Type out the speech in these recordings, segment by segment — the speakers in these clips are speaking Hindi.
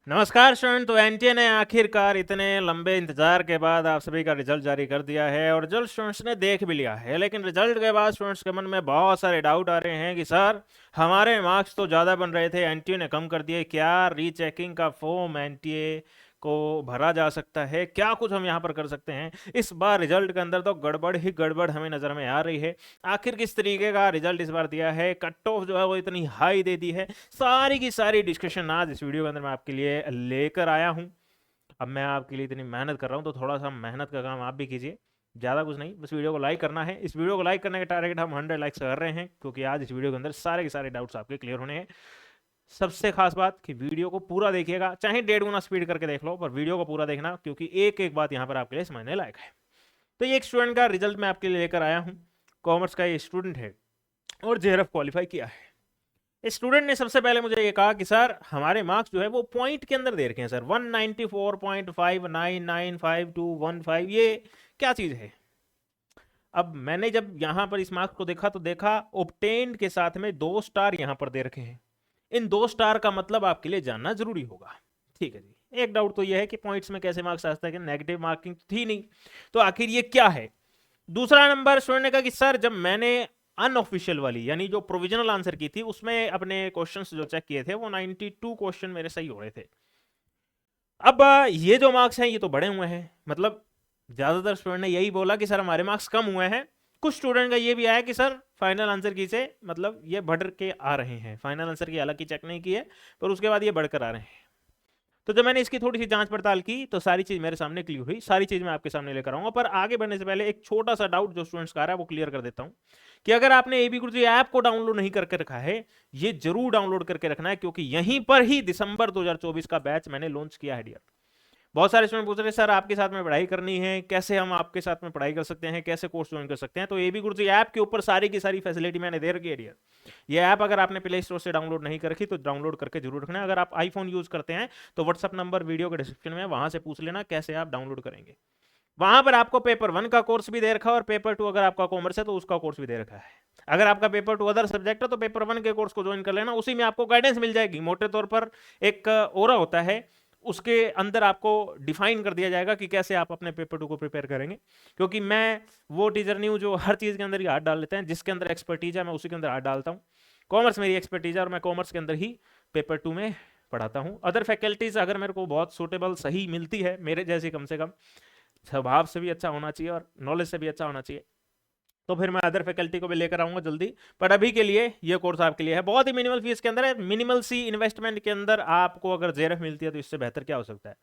नमस्कार स्टूडेंट। तो एनटीए ने आखिरकार इतने लंबे इंतजार के बाद आप सभी का रिजल्ट जारी कर दिया है और रिजल्ट स्टूडेंट्स ने देख भी लिया है। लेकिन रिजल्ट के बाद स्टूडेंट्स के मन में बहुत सारे डाउट आ रहे हैं कि सर हमारे मार्क्स तो ज़्यादा बन रहे थे, एनटीए ने कम कर दिए, क्या रीचेकिंग का फॉर्म एनटीए को भरा जा सकता है, क्या कुछ हम यहाँ पर कर सकते हैं। इस बार रिजल्ट के अंदर तो गड़बड़ ही गड़बड़ हमें नज़र में आ रही है। आखिर किस तरीके का रिजल्ट इस बार दिया है, कट ऑफ जो है वो इतनी हाई दे दी है, सारी की सारी डिस्कशन आज इस वीडियो के अंदर मैं आपके लिए लेकर आया हूँ। अब मैं आपके लिए इतनी मेहनत कर रहा हूँ तो थोड़ा सा मेहनत का काम आप भी कीजिए, ज़्यादा कुछ नहीं, बस वीडियो को लाइक करना है। इस वीडियो को लाइक करने का टारगेट हम 100 लाइक्स कर रहे हैं, क्योंकि आज इस वीडियो के अंदर सारे के सारे डाउट्स आपके क्लियर होने हैं। सबसे खास बात कि वीडियो को पूरा देखिएगा, चाहे 1.5 गुना स्पीड करके देख लो, पर वीडियो को पूरा देखना, क्योंकि एक एक बात यहाँ पर आपके लिए समझने लायक है। तो ये एक स्टूडेंट का रिजल्ट मैं आपके लिए लेकर आया हूँ। कॉमर्स का ये स्टूडेंट है और जेआरएफ क्वालिफाई किया है। स्टूडेंट ने सबसे पहले मुझे ये कहा कि सर हमारे मार्क्स जो है वो पॉइंट के अंदर दे रखे हैं सर, 194.599521 ये क्या चीज़ है। अब मैंने जब यहाँ पर इस मार्क्स को देखा तो देखा ऑब्टेन्ड के साथ में 2 स्टार यहाँ पर दे रखे हैं। इन 2 स्टार का मतलब आपके लिए जानना जरूरी होगा। ठीक है जी। एक डाउट तो यह है कि पॉइंट्स में कैसे मार्क्स आ सकता है, कि नेगेटिव मार्किंग थी नहीं, तो आखिर ये क्या है। दूसरा नंबर स्टूडेंट ने कहा कि सर जब मैंने अनऑफिशियल वाली यानी जो प्रोविजनल आंसर की थी उसमें अपने क्वेश्चंस जो चेक किए थे वो 92 क्वेश्चन मेरे सही हो रहे थे। अब ये जो मार्क्स हैं ये तो बढ़े हुए हैं, मतलब ज्यादातर स्टूडेंट ने यही बोला कि सर हमारे मार्क्स कम हुए हैं। कुछ स्टूडेंट का ये भी आया कि सर फाइनल आंसर की से मतलब ये बढ़ के आ रहे हैं, फाइनल आंसर की हालांकि चेक नहीं की है पर उसके बाद ये बढ़कर आ रहे हैं। तो जब मैंने इसकी थोड़ी सी जांच पड़ताल की तो सारी चीज मेरे सामने क्लियर हुई, सारी चीज मैं आपके सामने लेकर आऊंगा। पर आगे बढ़ने से पहले एक छोटा सा डाउट जो स्टूडेंट्स का आ रहा है वो क्लियर कर देता हूं, कि अगर आपने एबी गुरुजी ऐप को डाउनलोड नहीं करके रखा है, ये जरूर डाउनलोड करके रखना है, क्योंकि यहीं पर ही दिसंबर 2024 का बैच मैंने लॉन्च किया है डियर। बहुत सारे स्टूडेंट पूछ रहे हैं सर आपके साथ में पढ़ाई करनी है, कैसे हम आपके साथ में पढ़ाई कर सकते हैं, कैसे कोर्स ज्वाइन कर सकते हैं। तो एबी गुरुजी ऐप के ऊपर सारी की सारी फैसिलिटी मैंने दे रखी है डियर। ये ऐप अगर आपने प्ले स्टोर से डाउनलोड नहीं कर रखी तो डाउनलोड करके जरूर रखना है। अगर आप आईफोन यूज करते हैं तो व्हाट्सअप नंबर वीडियो के डिस्क्रिप्शन में, वहां से पूछ लेना कैसे आप डाउनलोड करेंगे। वहां पर आपको पेपर 1 का कोर्स भी दे रखा है और पेपर 2 अगर आपका कॉमर्स है तो उसका कोर्स भी दे रखा है। अगर आपका पेपर 2 अदर सब्जेक्ट है तो पेपर 1 के कोर्स को ज्वाइन कर लेना, उसी में आपको गाइडेंस मिल जाएगी। मोटे तौर पर एक ओरा होता है, उसके अंदर आपको डिफाइन कर दिया जाएगा कि कैसे आप अपने पेपर 2 को प्रिपेयर करेंगे। क्योंकि मैं वो टीचर नहीं हूं जो हर चीज के अंदर ही हाथ डाल लेते हैं, जिसके अंदर एक्सपर्टीज है मैं उसी के अंदर हाथ डालता हूं। कॉमर्स मेरी एक्सपर्टीज है और मैं कॉमर्स के अंदर ही पेपर 2 में पढ़ाता हूं। अदर फैकल्टीज अगर मेरे को बहुत सूटेबल सही मिलती है, मेरे जैसी कम से कम स्वभाव से भी अच्छा होना चाहिए और नॉलेज से भी अच्छा होना चाहिए, तो फिर मैं अदर फैकल्टी को भी लेकर आऊंगा जल्दी। पर अभी के लिए ये कोर्स आपके लिए है, बहुत ही मिनिमल फीस के अंदर है, मिनिमल सी इन्वेस्टमेंट के अंदर आपको अगर जेआरएफ मिलती है तो इससे बेहतर क्या हो सकता है।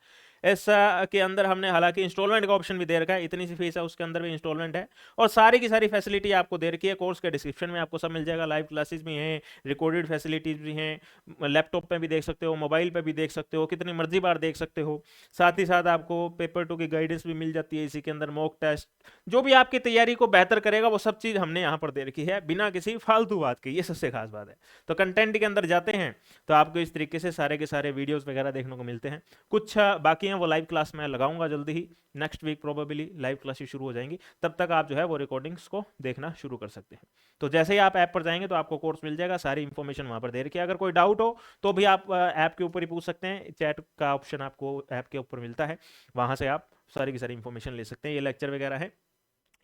ऐसा के अंदर हमने हालांकि इंस्टॉलमेंट का ऑप्शन भी दे रखा है, इतनी सी फीस है उसके अंदर भी इंस्टॉलमेंट है, और सारी की सारी फैसिलिटी आपको दे रखी है। कोर्स के डिस्क्रिप्शन में आपको सब मिल जाएगा, लाइव क्लासेस भी हैं, रिकॉर्डेड फैसिलिटीज भी हैं, लैपटॉप पे भी देख सकते हो, मोबाइल पे भी देख सकते हो, कितनी मर्जी बार देख सकते हो। साथ ही साथ आपको पेपर 2 की गाइडेंस भी मिल जाती है इसी के अंदर, मॉक टेस्ट, जो भी आपकी तैयारी को बेहतर करेगा वो सब चीज़ हमने यहाँ पर दे रखी है बिना किसी फालतू बात के। ये सबसे खास बात है। तो कंटेंट के अंदर जाते हैं तो आपको इस तरीके से सारे के सारे वीडियोस वगैरह देखने को मिलते हैं। कुछ बाकी हैं वो लाइव क्लास में लगाऊंगा जल्दी ही, next week probably live classes शुरू हो जाएंगी, तब तक आप जो है वो रिकॉर्डिंग्स को देखना शुरू कर सकते हैं। तो जैसे ही आप ऐप पर जाएंगे तो आपको कोर्स मिल जाएगा, सारी इंफॉर्मेशन वहाँ पर दे रखी है। अगर कोई डाउट हो तो भी आप ऐप के ऊपर ही पूछ सकते हैं, चैट का ऑप्शन आपको ऐप के ऊपर मिलता है, वहाँ से आप सारी की सारी इंफॉर्मेशन ले सकते हैं। ये लेक्चर वगैरह है,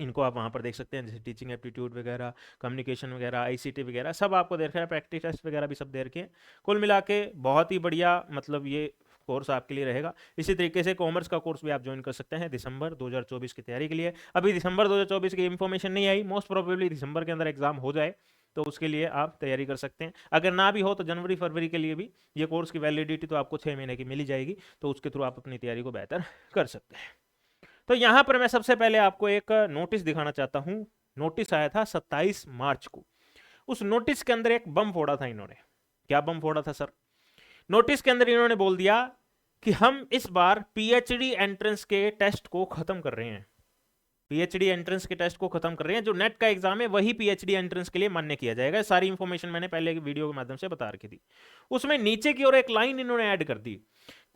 इनको आप वहाँ पर देख सकते हैं, जैसे टीचिंग एप्टीट्यूड वगैरह, कम्युनिकेशन वगैरह, आईसीटी वगैरह सब आपको दे रखा है, प्रैक्टिस टेस्ट वगैरह भी सब दे रखे हैं। कुल मिला के बहुत ही बढ़िया मतलब ये कोर्स आपके लिए रहेगा। इसी तरीके से कॉमर्स का कोर्स भी आप ज्वाइन कर सकते हैं दिसंबर 2024 की तैयारी के लिए। अभी दिसंबर 2024 की इंफॉर्मेशन नहीं आई, मोस्ट प्रोबेबली दिसंबर के अंदर एग्जाम हो जाए तो उसके लिए आप तैयारी कर सकते हैं। अगर ना भी हो तो जनवरी फरवरी के लिए भी ये कोर्स की वैलिडिटी तो आपको 6 महीने की मिल ही जाएगी, तो उसके थ्रू आप अपनी तैयारी को बेहतर कर सकते हैं। तो यहां पर मैं सबसे पहले आपको एक नोटिस दिखाना चाहता हूं। नोटिस आया था 27 मार्च को। उस नोटिस के अंदर एक बम फोड़ा था इन्होंने। क्या बम फोड़ा था सर? नोटिस के अंदर इन्होंने बोल दिया कि हम इस बार पीएचडी एंट्रेंस के टेस्ट को खत्म कर रहे हैं। पीएचडी एंट्रेंस के टेस्ट को खत्म कर रहे हैं, जो नेट का एग्जाम है वही पीएचडी एंट्रेंस के लिए मान्य किया जाएगा। सारी इंफॉर्मेशन मैंने पहले की वीडियो के माध्यम से बता रखी थी। उसमें नीचे की ओर एक लाइन इन्होंने ऐड कर दी,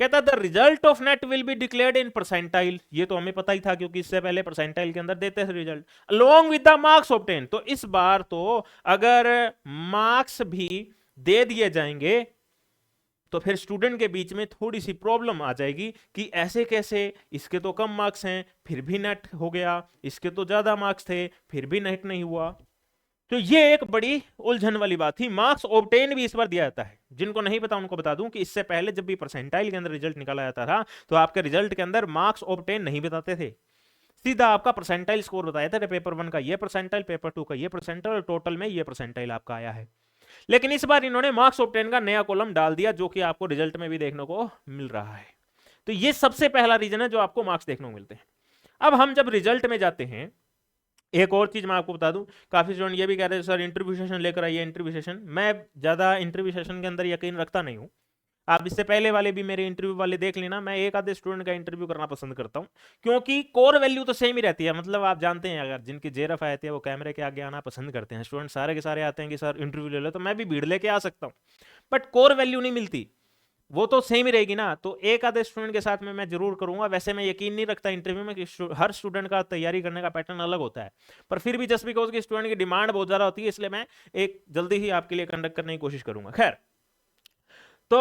कहता the result of net will be declared in percentile. ये तो हमें पता ही था क्योंकि इससे पहले परसेंटाइल के अंदर देते थे result, along with the marks obtain. तो इस बार तो अगर मार्क्स भी दे दिए जाएंगे तो फिर स्टूडेंट के बीच में थोड़ी सी प्रॉब्लम आ जाएगी कि ऐसे कैसे, इसके तो कम मार्क्स हैं फिर भी नेट हो गया, इसके तो ज्यादा मार्क्स थे फिर भी नेट नहीं हुआ। तो ये एक बड़ी उलझन वाली बात थी। मार्क्स ऑब्टेन भी इस बार दिया जाता है, जिनको नहीं पता उनको बता दूं कि इससे पहले जब भी परसेंटाइल के अंदर रिजल्ट निकाला जाता था तो आपके रिजल्ट के अंदर मार्क्स ऑब्टेन नहीं बताते थे, सीधा आपका परसेंटाइल स्कोर बताया था, पेपर 1 का ये परसेंटाइल, पेपर 2 का ये परसेंटाइल और टोटल में ये परसेंटाइल आपका आया है। लेकिन इस बार इन्होंने मार्क्स ऑब्टेन का नया कॉलम डाल दिया जो कि आपको रिजल्ट में भी देखने को मिल रहा है। तो ये सबसे पहला रीजन है जो आपको मार्क्स देखने को मिलते हैं। अब हम जब रिजल्ट में जाते हैं, एक और चीज मैं आपको बता दूं, काफी स्टूडेंट ये भी कह रहे हैं सर इंटरव्यू सेशन लेकर आइए इंटरव्यू सेशन। मैं ज्यादा इंटरव्यू सेशन के अंदर यकीन रखता नहीं हूं। आप इससे पहले वाले भी मेरे इंटरव्यू वाले देख लेना, मैं एक आधे स्टूडेंट का इंटरव्यू करना पसंद करता हूं, क्योंकि कोर वैल्यू तो सेम ही रहती है। मतलब आप जानते हैं अगर जिनकी जेरफ आती है वो कैमरे के आगे आना पसंद करते हैं, स्टूडेंट सारे के सारे आते हैं कि सर इंटरव्यू ले लो, तो मैं भी भीड़ लेके आ सकता हूँ, बट कोर वैल्यू नहीं मिलती, वो तो सेम ही रहेगी ना। तो एक आधे स्टूडेंट के साथ में मैं जरूर करूंगा। वैसे मैं यकीन नहीं रखता इंटरव्यू में कि हर स्टूडेंट का तैयारी करने का पैटर्न अलग होता है, पर फिर भी जस्ट बिकॉज की स्टूडेंट की डिमांड बहुत ज्यादा होती है इसलिए मैं एक जल्दी ही आपके लिए कंडक्ट करने की कोशिश करूंगा। खैर, तो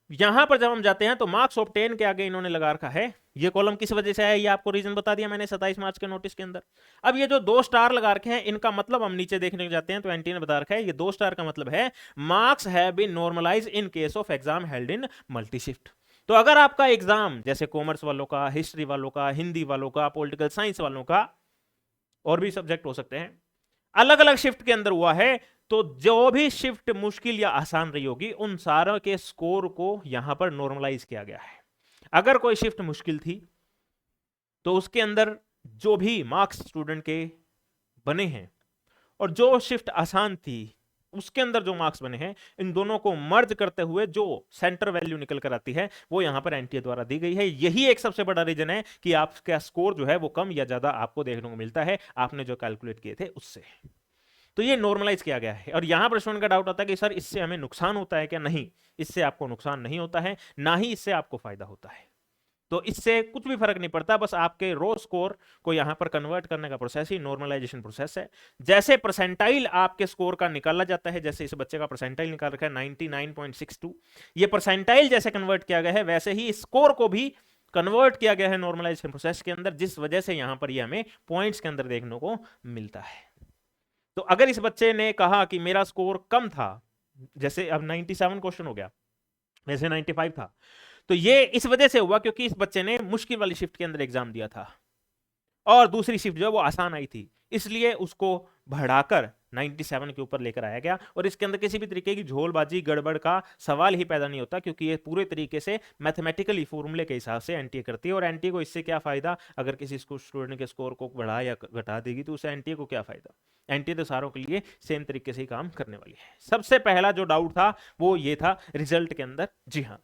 यहां पर जब हम जाते हैं तो मार्क्स ऑब्टेन के आगे इन्होंने लगा रखा है, ये कॉलम किस वजह से आया ये आपको रीजन बता दिया मैंने 27 मार्च के नोटिस के अंदर। अब ये जो 2 स्टार लगा रखे हैं इनका मतलब हम नीचे देखने जाते हैं तो एनटीए ने बता रखा है, ये 2 स्टार का मतलब है marks have been normalised in case of exam held in multi shift. तो अगर आपका एग्जाम जैसे कॉमर्स वालों का, हिस्ट्री वालों का, हिंदी वालों का, पॉलिटिकल साइंस वालों का, और भी सब्जेक्ट हो सकते हैं, अलग अलग शिफ्ट के अंदर हुआ है, तो जो भी शिफ्ट मुश्किल या आसान रही होगी उन सारों के स्कोर को यहां पर नॉर्मलाइज किया गया है। अगर कोई शिफ्ट मुश्किल थी तो उसके अंदर जो भी मार्क्स स्टूडेंट के बने हैं और जो शिफ्ट आसान थी उसके अंदर जो मार्क्स बने हैं, इन दोनों को मर्ज करते हुए जो सेंटर वैल्यू निकल कर आती है वो यहां पर एनटीए द्वारा दी गई है। यही एक सबसे बड़ा रीजन है कि आपका स्कोर जो है वो कम या ज्यादा आपको देखने को मिलता है आपने जो कैलकुलेट किए थे उससे। तो ये नॉर्मलाइज किया गया है। और यहां पर स्टूडेंट का डाउट आता है कि सर इससे हमें नुकसान होता है क्या? नहीं, इससे आपको नुकसान नहीं होता है, ना ही इससे आपको फायदा होता है। तो इससे कुछ भी फर्क नहीं पड़ता, बस आपके रो स्कोर को यहां पर कन्वर्ट करने का प्रोसेस ही नॉर्मलाइजेशन प्रोसेस है। जैसे परसेंटाइल आपके स्कोर का निकाला जाता है, जैसे इस बच्चे का परसेंटाइल निकाल रखा है 99.62, ये परसेंटाइल जैसे कन्वर्ट किया गया है वैसे ही स्कोर को भी कन्वर्ट किया गया है नॉर्मलाइजेशन प्रोसेस के अंदर, जिस वजह से यहां पर ये हमें पॉइंट्स के अंदर देखने को मिलता है। तो अगर इस बच्चे ने कहा कि मेरा स्कोर कम था, जैसे अब 97 क्वेश्चन हो गया, वैसे 95 था, तो ये इस वजह से हुआ क्योंकि इस बच्चे ने मुश्किल वाली शिफ्ट के अंदर एग्जाम दिया था और दूसरी शिफ्ट जो है वो आसान आई थी, इसलिए उसको बढ़ाकर 97 के ऊपर लेकर आया गया। और इसके अंदर किसी भी तरीके की झोलबाजी गड़बड़ का सवाल ही पैदा नहीं होता, क्योंकि ये पूरे तरीके से मैथमेटिकली फॉर्मूले के हिसाब से एनटीए करती है। और एनटीए को इससे क्या फायदा, अगर किसी स्टूडेंट के स्कोर को बढ़ा या घटा देगी तो उससे एनटीए को क्या फायदा? एनटीए तो सारों के लिए सेम तरीके से ही काम करने वाली है। सबसे पहला जो डाउट था वो ये था रिजल्ट के अंदर। जी हाँ,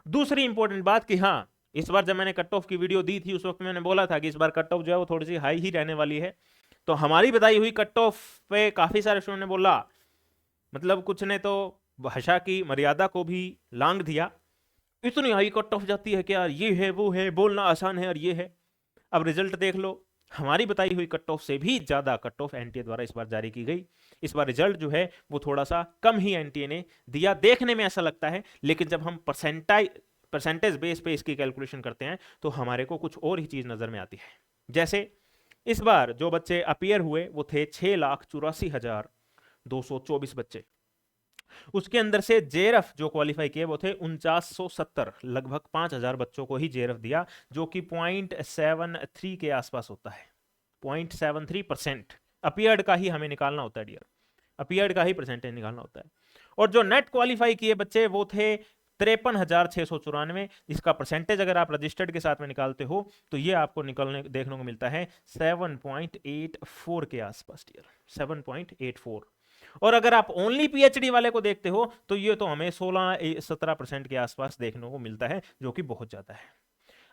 दूसरी इंपॉर्टेंट बात कि हाँ, इस बार जब मैंने कट ऑफ की वीडियो दी थी उस वक्त मैंने बोला था कि इस बार कट ऑफ जो है वो थोड़ी सी हाई ही रहने वाली है। तो हमारी बताई हुई कट ऑफ पे काफी सारे स्टूडेंट ने बोला, मतलब कुछ ने तो भाषा की मर्यादा को भी लांघ दिया, इतनी हाई कट ऑफ जाती है क्या, ये है वो है, बोलना आसान है और ये है। अब रिजल्ट देख लो, हमारी बताई हुई कट ऑफ से भी ज्यादा कट ऑफ एनटीए द्वारा इस बार जारी की गई। इस बार रिजल्ट जो है वो थोड़ा सा कम ही एनटीए ने दिया, देखने में ऐसा लगता है, लेकिन जब हम परसेंटेज बेस पे इसकी कैलकुलेशन करते हैं तो हमारे को कुछ और ही चीज नजर में आती है। जैसे इस बार जो बच्चे अपीयर हुए वो थे 6,84,224 बच्चे, उसके अंदर से जेरफ जो क्वालिफाई किए वो थे 4970, लगभग 5000 बच्चों को ही जेरफ दिया, जो कि 0.73 के आसपास होता है। 0.73% अपीयर्ड का ही हमें निकालना होता है डियर, अपीयर्ड का ही परसेंटेज निकालना होता है। और जो नेट क्वालिफाई किए बच्चे वो थे 53,694, इसका परसेंटेज अगर आप रजिस्टर्ड के साथ में निकालते हो तो ये आपको निकलने देखने को मिलता है 7.84 के आसपास डियर, 7.84। और अगर आप ओनली पीएचडी वाले को देखते हो तो ये तो हमें 16-17% के आसपास देखने को मिलता है, जो कि बहुत ज्यादा है।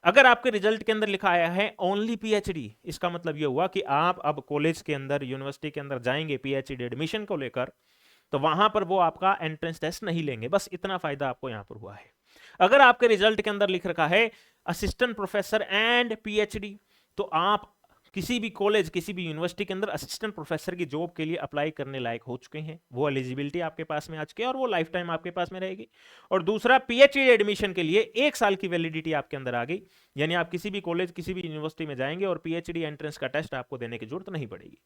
अगर आपके रिजल्ट के अंदर लिखा आया है ओनली पीएचडी, इसका मतलब यह हुआ कि आप अब कॉलेज के अंदर, यूनिवर्सिटी के अंदर जाएंगे पीएचडी एडमिशन को लेकर, तो वहां पर वो आपका एंट्रेंस टेस्ट नहीं लेंगे, बस इतना फायदा आपको यहां पर हुआ है। अगर आपके रिजल्ट के अंदर लिख रखा है असिस्टेंट प्रोफेसर एंड पीएचडी, तो आप किसी भी कॉलेज किसी भी यूनिवर्सिटी के अंदर असिस्टेंट प्रोफेसर की जॉब के लिए अप्लाई करने लायक हो चुके हैं, वो एलिजिबिलिटी आपके पास में आ चुकी है और वो लाइफ टाइम आपके पास में रहेगी। और दूसरा, पीएचडी एडमिशन के लिए 1 साल की वैलिडिटी आपके अंदर आ गई, यानी आप किसी भी कॉलेज किसी भी यूनिवर्सिटी में जाएंगे और पीएचडी एंट्रेंस का टेस्ट आपको देने की जरूरत नहीं पड़ेगी।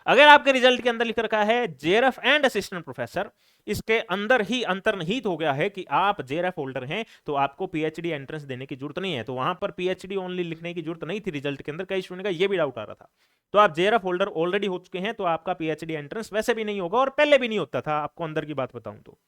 अगर आपके रिजल्ट के अंदर लिख रखा है जेआरएफ एंड असिस्टेंट प्रोफेसर, इसके अंदर ही अंतर्निहित हो गया है कि आप जेआरएफ होल्डर हैं, तो आपको पीएचडी एंट्रेंस देने की जरूरत नहीं है। तो वहां पर पीएचडी ओनली लिखने की जरूरत नहीं थी रिजल्ट के अंदर, कई स्टूडेंट का ये भी डाउट आ रहा था। तो आप जेआरएफ होल्डर ऑलरेडी हो चुके हैं, तो आपका पीएचडी एंट्रेंस वैसे भी नहीं होगा और पहले भी नहीं होता था, आपको अंदर की बात बताऊं तो।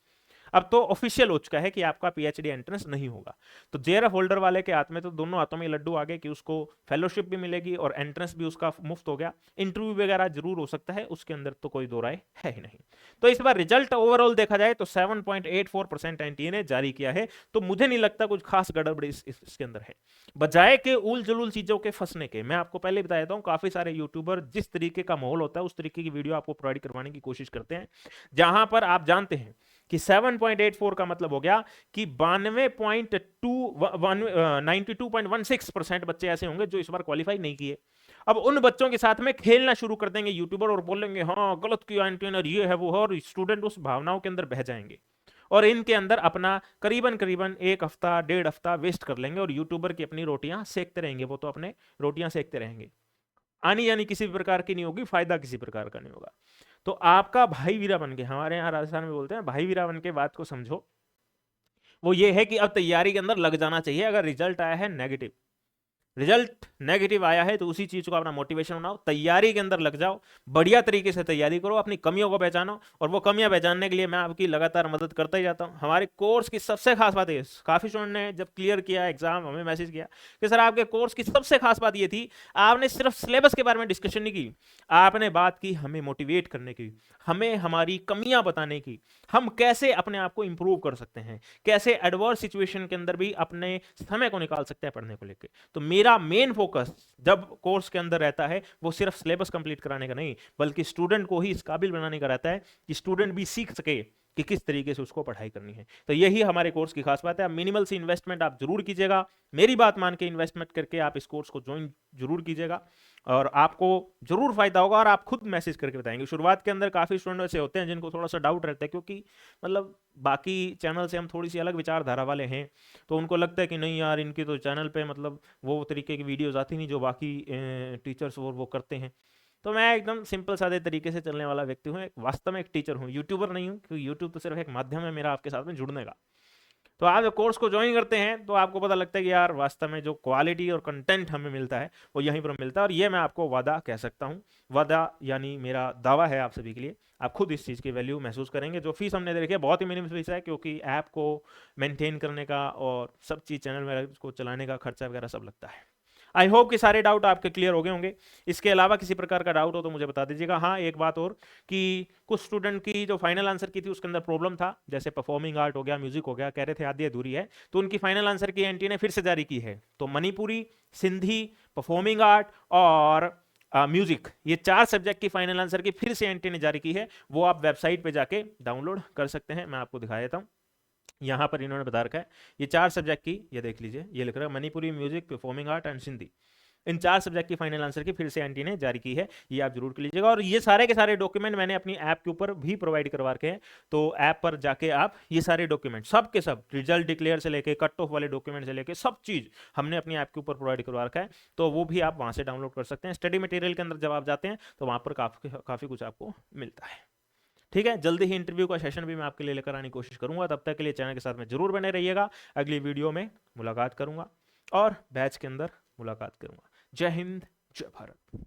अब तो ऑफिशियल हो चुका है कि आपका पीएचडी एंट्रेंस नहीं होगा। तो जेआरएफ होल्डर वाले के हाथ में तो दोनों हाथों में लड्डू आ गए कि उसको फेलोशिप भी मिलेगी और एंट्रेंस भी उसका मुफ्त हो गया। इंटरव्यू वगैरह जरूर हो सकता है, उसके अंदर तो कोई दो राय है ही नहीं। तो इस बार रिजल्ट ओवरऑल देखा जाए तो 7.84% एनटीए ने जारी किया है। तो मुझे नहीं लगता कुछ खास गड़बड़ी इसके अंदर है, बजाय के उल जुलूल चीजों के फंसने के। मैं आपको पहले बता देता हूं, काफी सारे यूट्यूबर जिस तरीके का माहौल होता है उस तरीके की वीडियो आपको प्रोवाइड करवाने की कोशिश करते हैं, जहां पर आप जानते हैं कि 7.84 का मतलब हो गया कि 92.16% बच्चे ऐसे होंगे जो इस बार क्वालिफाई नहीं किए। अब उन बच्चों के साथ में खेलना शुरू कर देंगे यूट्यूबर और बोलेंगे हाँ गलत किया एंटीनर, ये है वो है, और स्टूडेंट उस भावनाओं के अंदर बह जाएंगे और इनके अंदर अपना करीबन करीबन 1 हफ्ता 1.5 हफ्ता वेस्ट कर लेंगे और यूट्यूबर की अपनी रोटियां सेकते रहेंगे। वो तो अपने रोटियां सेकते रहेंगे, आनी यानी किसी भी प्रकार की नहीं होगी, फायदा किसी प्रकार का नहीं होगा। तो आपका भाई वीरा बन के, हमारे यहाँ राजस्थान में बोलते हैं भाई वीरा बन के बात को समझो, वो ये है कि अब तैयारी के अंदर लग जाना चाहिए। अगर रिजल्ट आया है नेगेटिव, रिजल्ट नेगेटिव आया है तो उसी चीज को अपना मोटिवेशन बनाओ, तैयारी के अंदर लग जाओ, बढ़िया तरीके से तैयारी करो, अपनी कमियों को पहचानो और वो कमियां पहचानने के लिए मैं आपकी लगातार मदद करता ही जाता हूं। हमारे कोर्स की सबसे खास बात है, काफी स्टूडेंट ने जब क्लियर किया एग्जाम हमें मैसेज किया कि सर आपके कोर्स की सबसे खास बात ये थी, आपने सिर्फ सिलेबस के बारे में डिस्कशन नहीं की, आपने बात की हमें मोटिवेट करने की, हमें हमारी कमियां बताने की, हम कैसे अपने आप को इंप्रूव कर सकते हैं, कैसे एडवर्स सिचुएशन के अंदर भी अपने समय को निकाल सकते हैं पढ़ने को लेकर। तो मेरा मेन फोकस जब कोर्स के अंदर रहता है वो सिर्फ सिलेबस कंप्लीट कराने का नहीं, बल्कि स्टूडेंट को ही इस काबिल बनाने का रहता है कि स्टूडेंट भी सीख सके कि किस तरीके से उसको पढ़ाई करनी है। तो यही हमारे कोर्स की खास बात है। मिनिमल सी इन्वेस्टमेंट आप जरूर कीजिएगा, मेरी बात मान के इन्वेस्टमेंट करके आप इस कोर्स को ज्वाइन जरूर कीजिएगा और आपको जरूर फायदा होगा और आप खुद मैसेज करके बताएंगे। शुरुआत के अंदर काफी स्टूडेंट ऐसे होते हैं जिनको थोड़ा सा डाउट रहता है, क्योंकि मतलब बाकी चैनल से हम थोड़ी सी अलग विचारधारा वाले हैं, तो उनको लगता है कि नहीं यार इनके तो चैनल पे मतलब वो तरीके की वीडियोस आती नहीं जो बाकी टीचर्स वो करते हैं। तो मैं एकदम सिंपल सादे तरीके से चलने वाला व्यक्ति हूँ, वास्तव में एक टीचर हूँ, यूट्यूबर नहीं हूँ, क्योंकि यूट्यूब तो सिर्फ एक माध्यम है मेरा आपके साथ में जुड़ने का। तो आप जब कोर्स को ज्वाइन करते हैं तो आपको पता लगता है कि यार वास्तव में जो क्वालिटी और कंटेंट हमें मिलता है वो यहीं पर मिलता है। और ये मैं आपको वादा कह सकता हूँ, वादा यानी मेरा दावा है आप सभी के लिए, आप खुद इस चीज़ की वैल्यू महसूस करेंगे। जो फीस हमने दे रखी है बहुत ही मिनिमम फीस है, क्योंकि ऐप को मेंटेन करने का और सब चीज़ चैनल में को चलाने का खर्चा वगैरह सब लगता है। आई होप कि सारे डाउट आपके क्लियर हो गए होंगे। इसके अलावा किसी प्रकार का डाउट हो तो मुझे बता दीजिएगा। हाँ एक बात और कि कुछ स्टूडेंट की जो फाइनल आंसर की थी उसके अंदर प्रॉब्लम था, जैसे परफॉर्मिंग आर्ट हो गया, म्यूजिक हो गया, कह रहे थे आधी अधूरी है, तो उनकी फाइनल आंसर की एनटीए ने फिर से जारी की है। तो मणिपुरी, सिंधी, परफॉर्मिंग आर्ट और म्यूजिक, ये 4 सब्जेक्ट की फाइनल आंसर की फिर से एनटीए ने जारी की है। वो आप वेबसाइट पे जाके डाउनलोड कर सकते हैं, मैं आपको दिखा देता हूँ। यहाँ पर इन्होंने बता रखा है ये 4 सब्जेक्ट की, ये देख लीजिए, ये लिख रहा है Manipuri, music, performing art and Sindhi, in 4 subject की फाइनल आंसर की फिर से एनटीए ने जारी की है, ये आप जरूर कर लीजिएगा। और ये सारे के सारे डॉक्यूमेंट मैंने अपनी ऐप के ऊपर भी प्रोवाइड करवा रखे हैं, तो ऐप पर जाके आप ये सारे डॉक्यूमेंट सब के सब, रिजल्ट डिक्लेयर से लेके कट ऑफ वाले डॉक्यूमेंट से लेके सब चीज़ हमने अपनी ऐप के ऊपर प्रोवाइड करवा रखा है, तो वो भी आप वहाँ से डाउनलोड कर सकते हैं। स्टडी मटेरियल के अंदर जब आप जाते हैं तो वहाँ पर काफ़ी कुछ आपको मिलता है। ठीक है, जल्दी ही इंटरव्यू का सेशन भी मैं आपके लिए लेकर आने की कोशिश करूंगा। तब तक के लिए चैनल के साथ में जरूर बने रहिएगा। अगली वीडियो में मुलाकात करूंगा और बैच के अंदर मुलाकात करूंगा। जय हिंद, जय भारत।